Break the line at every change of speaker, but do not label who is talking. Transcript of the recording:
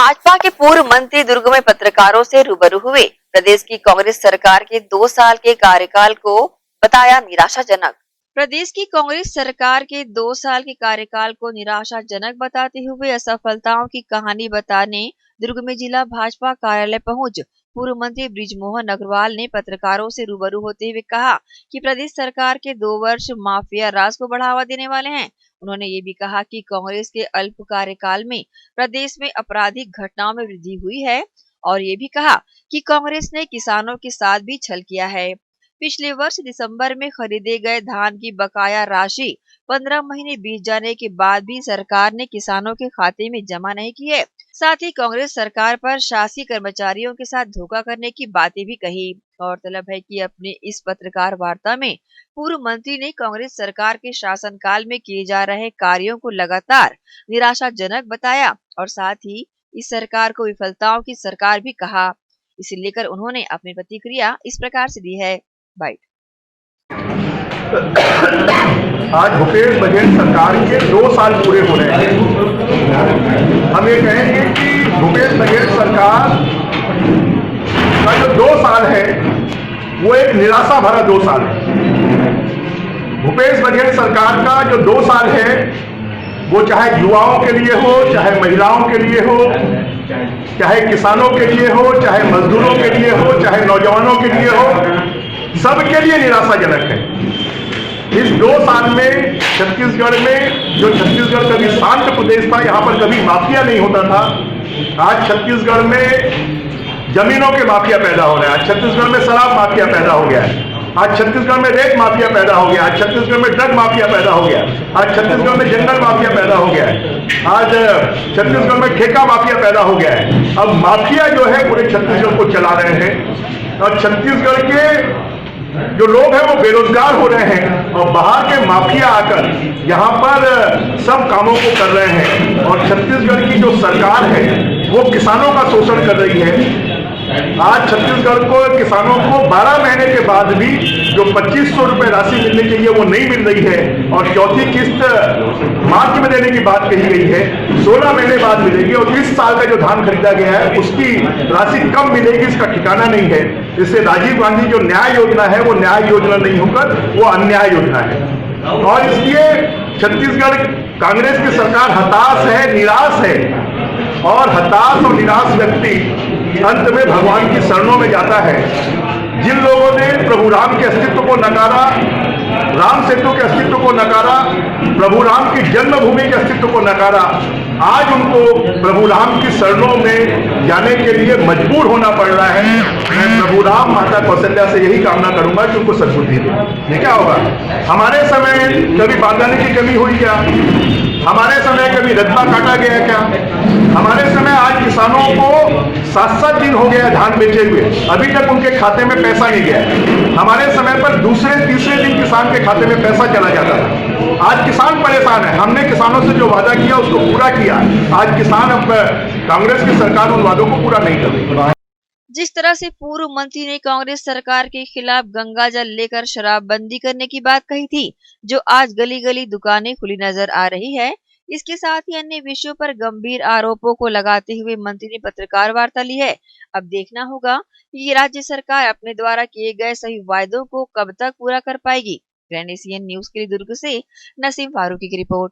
भाजपा के पूर्व मंत्री दुर्ग में पत्रकारों से रूबरू हुए। प्रदेश की कांग्रेस सरकार के 2 साल के कार्यकाल को बताया निराशाजनक। प्रदेश की कांग्रेस सरकार के 2 साल के कार्यकाल को निराशाजनक बताते हुए असफलताओं की कहानी बताने दुर्ग में जिला भाजपा कार्यालय पहुंच पूर्व मंत्री बृजमोहन अग्रवाल ने पत्रकारों से रूबरू होते हुए कहा कि प्रदेश सरकार के 2 वर्ष माफिया राज को बढ़ावा देने वाले हैं। उन्होंने ये भी कहा कि कांग्रेस के अल्प कार्यकाल में प्रदेश में आपराधिक घटनाओं में वृद्धि हुई है और ये भी कहा कि कांग्रेस ने किसानों के साथ भी छल किया है। पिछले वर्ष दिसंबर में खरीदे गए धान की बकाया राशि 15 महीने बीत जाने के बाद भी सरकार ने किसानों के खाते में जमा नहीं की है। साथ ही कांग्रेस सरकार पर शासकीय कर्मचारियों के साथ धोखा करने की बातें भी कही। गौरतलब है कि अपने इस पत्रकार वार्ता में पूर्व मंत्री ने कांग्रेस सरकार के शासनकाल में किए जा रहे कार्यों को लगातार निराशाजनक बताया और साथ ही इस सरकार को विफलताओं की सरकार भी कहा। इसे लेकर उन्होंने अपनी प्रतिक्रिया इस प्रकार से दी है। बाइट।
आज भूपेश बघेल सरकार के 2 साल पूरे हो रहे हैं। हम ये कहेंगे कि भूपेश बघेल सरकार का जो 2 साल है वो एक निराशा भरा 2 साल है। भूपेश बघेल सरकार का जो 2 साल है वो चाहे युवाओं के लिए हो, चाहे महिलाओं के लिए हो, चाहे किसानों के लिए हो, चाहे मजदूरों के लिए हो, चाहे नौजवानों के लिए हो, सबके लिए निराशाजनक है। इस 2 साल में छत्तीसगढ़ में जो छत्तीसगढ़ कभी शांत प्रदेश था, यहाँ पर कभी माफिया नहीं होता था, आज छत्तीसगढ़ में जमीनों के माफिया पैदा हो रहे हैं। आज छत्तीसगढ़ में शराब माफिया पैदा हो गया है। आज छत्तीसगढ़ में रेत माफिया पैदा हो गया। आज छत्तीसगढ़ में ड्रग माफिया पैदा हो गया। आज छत्तीसगढ़ में जंगल माफिया पैदा हो गया है। आज छत्तीसगढ़ में ठेका माफिया पैदा हो गया है। अब माफिया जो है पूरे छत्तीसगढ़ को चला रहे हैं और छत्तीसगढ़ के जो लोग हैं वो बेरोजगार हो रहे हैं और बाहर के माफिया आकर यहाँ पर सब कामों को कर रहे हैं और छत्तीसगढ़ की जो सरकार है वो किसानों का शोषण कर रही है। आज छत्तीसगढ़ को किसानों को 12 महीने के बाद भी जो 2500 रुपए राशि मिलनी चाहिए वो नहीं मिल रही है और चौथी किस्त मार्च में देने की बात कही गई है, 16 महीने बाद मिलेगी और इस साल का जो धान खरीदा गया है उसकी राशि कब मिलेगी इसका ठिकाना नहीं है। इससे राजीव गांधी जो न्याय योजना है वो न्याय योजना नहीं होकर वो अन्याय योजना है और इसलिए छत्तीसगढ़ कांग्रेस की सरकार हताश है, निराश है और हताश और निराश व्यक्ति अंत में भगवान की शरणों में जाता है। जिन लोगों ने प्रभु राम के अस्तित्व को नकारा, राम सेतु के अस्तित्व को नकारा, प्रभु राम की जन्मभूमि के अस्तित्व को नकारा, आज उनको प्रभु राम की शरणों में जाने के लिए मजबूर होना पड़ रहा है। मैं प्रभु राम माता कौशल्या से यही कामना करूंगा कि उनको सद्बुद्धि दे। ये क्या होगा? हमारे समय कभी बागवानी की कमी हुई क्या? हमारे समय कभी रकबा काटा गया क्या? हमारे समय आज किसानों को 7-7 दिन हो गया धान बेचे हुए, अभी तक उनके खाते में पैसा नहीं गया। हमारे समय पर दूसरे तीसरे दिन किसान के खाते में पैसा चला जाता था। आज किसान परेशान है। हमने किसानों से जो वादा किया उसको पूरा किया। आज किसान अब कांग्रेस की सरकार उन वादों को पूरा नहीं कर रही।
जिस तरह से पूर्व मंत्री ने कांग्रेस सरकार के खिलाफ गंगा जल लेकर शराबबंदी करने की बात कही थी, जो आज गली गली दुकानें खुली नजर आ रही है, इसके साथ ही अन्य विषयों पर गंभीर आरोपों को लगाते हुए मंत्री ने पत्रकार वार्ता ली है। अब देखना होगा कि राज्य सरकार अपने द्वारा किए गए सभी वायदों को कब तक पूरा कर पाएगी। ग्रैंड एशियन न्यूज के लिए दुर्ग से नसीम फारूकी की रिपोर्ट।